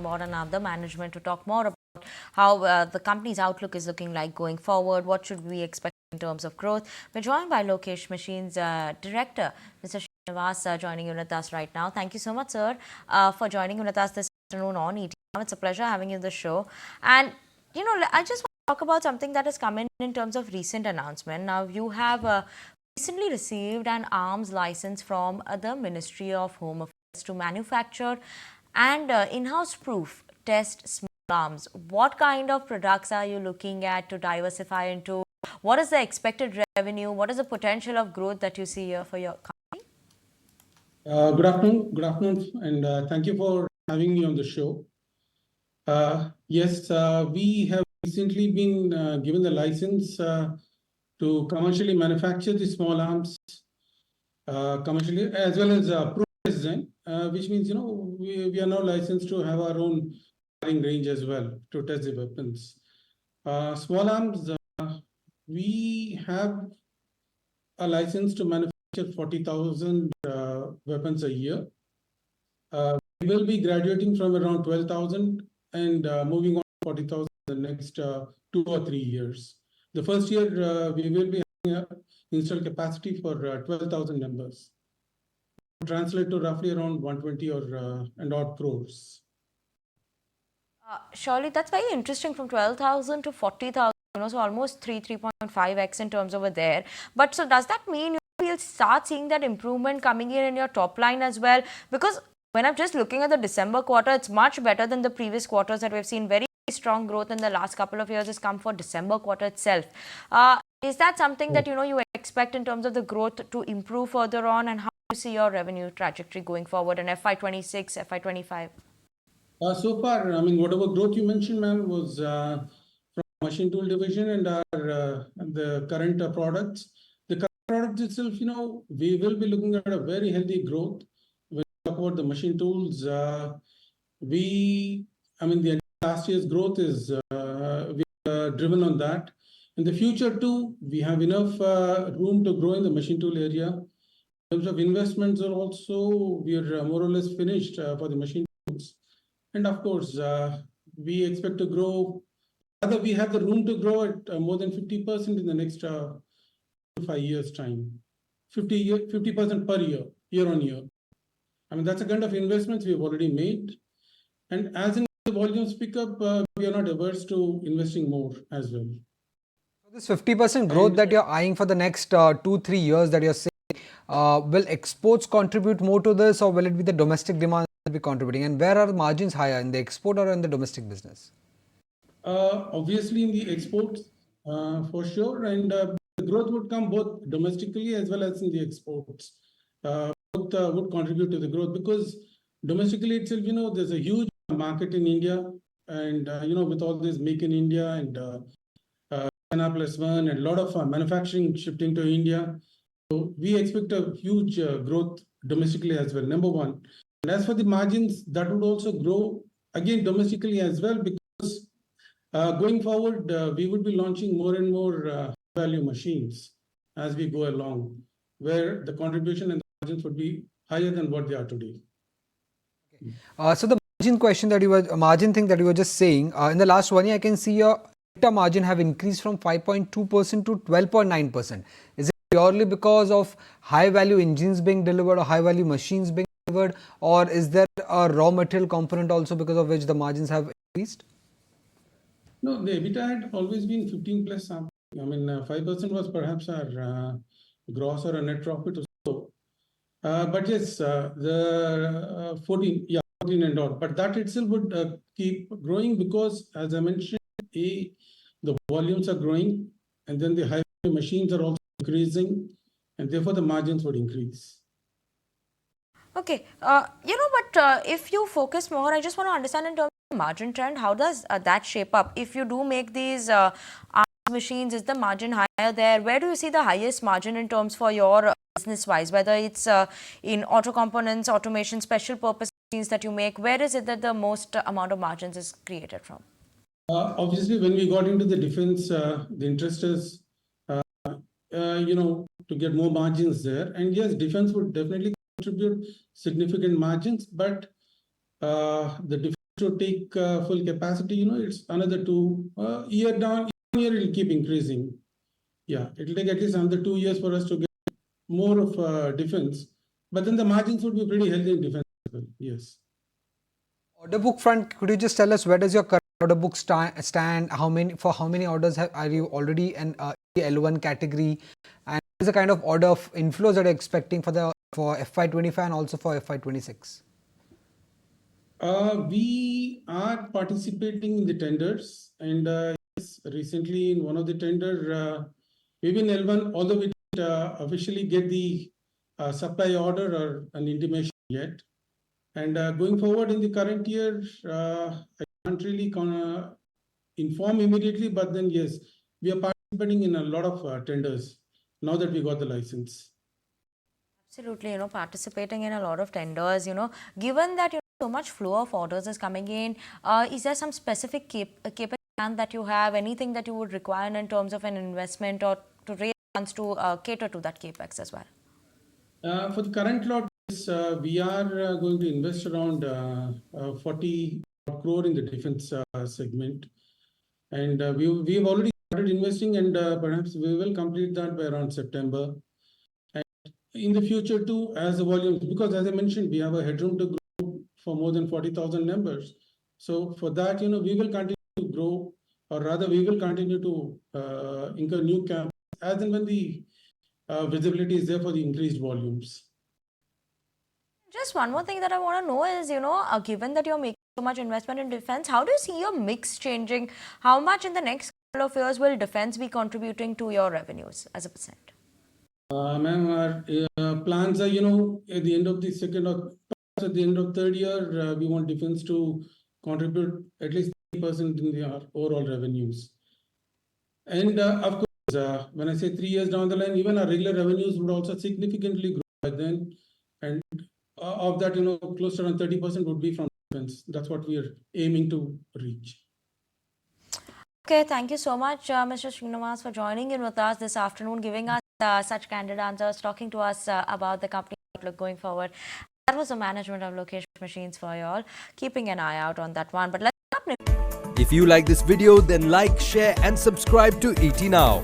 board and have the management to talk more about how the company's outlook is looking like going forward. What should we expect in terms of growth? We're joined by Lokesh Machines Director, Mr. Srinivas, joining in with us right now. Thank you so much, sir, for joining in with us this afternoon on ET. It's a pleasure having you on the show. And, I just want to talk about something that has come in terms of recent announcement. Now, you have recently received an arms license from the Ministry of Home Affairs to manufacture and in-house proof test small arms. What kind of products are you looking at to diversify into? What is the expected revenue? What is the potential of growth that you see here for your company? Good afternoon, and thank you for having me on the show. Yes, we have recently been given the license to commercially manufacture the small arms commercially, as well as proof design, which means we are now licensed to have our own firing range as well to test the weapons. Small arms, we have a license to manufacture 40,000 weapons a year. We will be graduating from around 12,000 and moving on to 40,000 in the next 2 or 3 years. The first year, we will be having an installed capacity for 12,000 members. Translate to roughly around 120 and odd crores. Surely that's very interesting, from 12,000 to 40,000, so almost 3.5x in terms over there. But so does that mean you'll start seeing that improvement coming in your top line as well? Because when I'm just looking at the December quarter, it's much better than the previous quarters that we've seen. Very strong growth in the last couple of years has come for December quarter itself. Is that something that you expect in terms of the growth to improve further on, and how do you see your revenue trajectory going forward in FY26, FY25? So far, I mean, whatever growth you mentioned, ma'am, was from machine tool division and the current products. The current products itself, we will be looking at a very healthy growth. When we talk about the machine tools, the last year's growth is driven on that. In the future too, we have enough room to grow in the machine tool area. In terms of investments, are also we are more or less finished for the machine tools. And of course, we expect to grow. Rather, we have the room to grow at more than 50% in the next 5 years' time. 50% per year on year. I mean, that's the kind of investments we have already made. And as in the volumes pick up, we are not averse to investing more as well. So this 50% growth that you're eyeing for the next 2-3 years that you're saying, will exports contribute more to this, or will it be the domestic demand that will be contributing? And where are the margins higher, in the export or in the domestic business? Obviously in the exports, for sure. And the growth would come both domestically as well as in the exports. Both would contribute to the growth, because domestically itself, there's a huge market in India, and with all this Make in India and China Plus One and a lot of manufacturing shifting to India, so we expect a huge growth domestically as well. Number one, and as for the margins, that would also grow again domestically as well, because going forward, we would be launching more and more value machines as we go along, where the contribution and the margins would be higher than what they are today. Okay. So the margin thing that you were just saying, in the last 1 year, I can see your EBITDA margin have increased from 5.2% to 12.9%. Is it purely because of high value engines being delivered or high value machines being delivered, or is there a raw material component also because of which the margins have increased? No, the EBITDA had always been 15 plus something. I mean, 5% was perhaps our gross or a net profit or so. But yes, the 14 and all. But that itself would keep growing, because, as I mentioned, the volumes are growing, and then the high machines are also increasing, and therefore the margins would increase. Okay, but if you focus more, I just want to understand in terms of margin trend, how does that shape up? If you do make these machines, is the margin higher there? Where do you see the highest margin in terms for your business-wise, whether it's in auto components, automation, special purpose machines that you make? Where is it that the most amount of margins is created from? Obviously, when we got into the defense, the interest is, to get more margins there. And yes, defense would definitely contribute significant margins, but the defense to take full capacity, it's another 2 year down. Year it will keep increasing. Yeah, it will take at least another 2 years for us to get more of defense. But then the margins would be pretty healthy in defense as well. Yes. Order book front, could you just tell us where does your current order book stand? How many orders are you already in L1 category? And what is the kind of order of inflows that you're expecting for FY25 and also for FY26? We are participating in the tenders, and yes, recently in one of the tender, we've been L1, although we didn't officially get the supply order or an intimation yet. And going forward in the current year, I can't really inform immediately, but then yes, we are participating in a lot of tenders now that we got the license. Absolutely, participating in a lot of tenders, given that so much flow of orders is coming in, is there some specific CapEx plan that you have, anything that you would require in terms of an investment or to raise funds to cater to that CapEx as well? For the current lot, we are going to invest around 40 crore in the defense segment. And we've already started investing, and perhaps we will complete that by around September. And in the future too, as the volumes, because as I mentioned, we have a headroom to grow for more than 40,000 members. So for that, we will continue to grow, or rather we will continue to incur new camps as and when the visibility is there for the increased volumes. Just one more thing that I want to know is, given that you're making so much investment in defense, how do you see your mix changing? How much in the next couple of years will defense be contributing to your revenues as a percent? Ma'am, our plans are, at the end of the second or at the end of third year, we want defense to contribute at least 30% in the overall revenues. And of course, when I say 3 years down the line, even our regular revenues would also significantly grow by then. And of that, close to around 30% would be from defense. That's what we are aiming to reach. Okay, thank you so much, Mr. Srinivas, for joining in with us this afternoon, giving us such candid answers, talking to us about the company outlook going forward. That was the management of Lokesh Machines for you all. Keeping an eye out on that one. But let's If you like this video, then like, share and subscribe to ET Now.